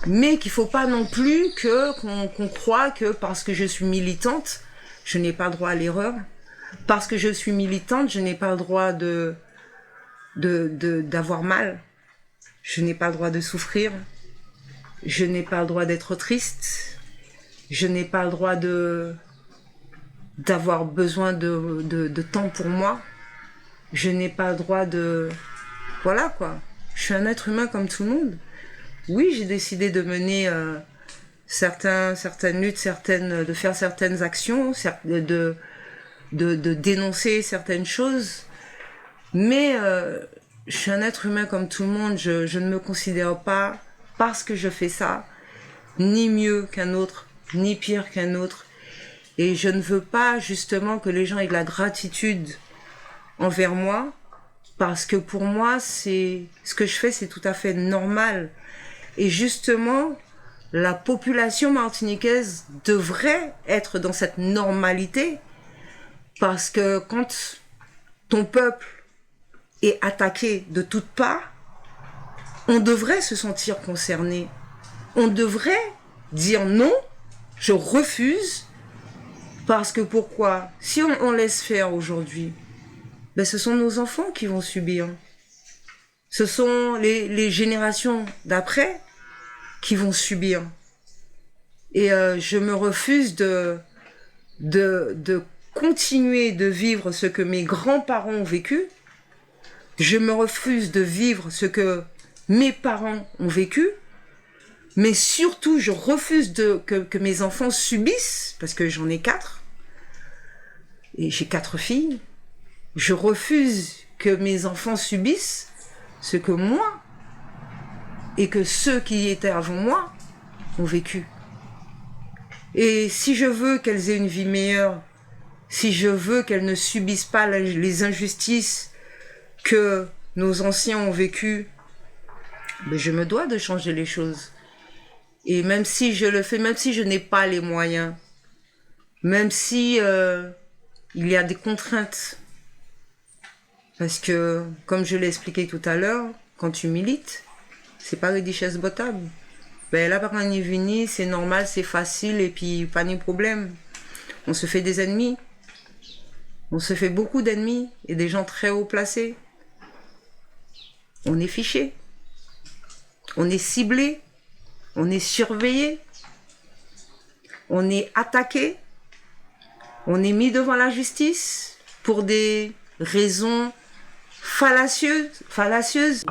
Mais qu'il faut pas non plus qu'on croie que parce que je suis militante, je n'ai pas droit à l'erreur. Parce que je suis militante, je n'ai pas le droit d'avoir mal. Je n'ai pas le droit de souffrir. Je n'ai pas le droit d'être triste. Je n'ai pas le droit d'avoir besoin de temps pour moi. Je n'ai pas le droit de... Voilà quoi. Je suis un être humain comme tout le monde. Oui, j'ai décidé de mener certaines luttes, de faire certaines actions, de dénoncer certaines choses. Mais je suis un être humain comme tout le monde. Je ne me considère pas, parce que je fais ça, ni mieux qu'un autre, ni pire qu'un autre. Et je ne veux pas justement que les gens aient de la gratitude envers moi, parce que pour moi, ce que je fais, c'est tout à fait normal. Et justement, la population martiniquaise devrait être dans cette normalité, parce que quand ton peuple est attaqué de toutes parts, on devrait se sentir concerné. On devrait dire non, je refuse, parce que pourquoi? Si on laisse faire aujourd'hui, ben ce sont nos enfants qui vont subir. Ce sont les générations d'après qui vont subir. Et je me refuse de continuer de vivre ce que mes grands-parents ont vécu. Je me refuse de vivre ce que mes parents ont vécu. Mais surtout, je refuse que mes enfants subissent, parce que j'en ai 4. Et j'ai 4 filles. Je refuse que mes enfants subissent ce que moi et que ceux qui étaient avant moi ont vécu. Et si je veux qu'elles aient une vie meilleure, si je veux qu'elles ne subissent pas les injustices que nos anciens ont vécues, ben je me dois de changer les choses. Et même si je le fais, même si je n'ai pas les moyens, même si il y a des contraintes, parce que, comme je l'ai expliqué tout à l'heure, quand tu milites, c'est pas les chaises botables. Ben là, par un venu, c'est normal, c'est facile, et puis pas de problème. On se fait des ennemis. On se fait beaucoup d'ennemis, et des gens très haut placés. On est fiché. On est ciblé. On est surveillé. On est attaqué. On est mis devant la justice pour des raisons fallacieuses.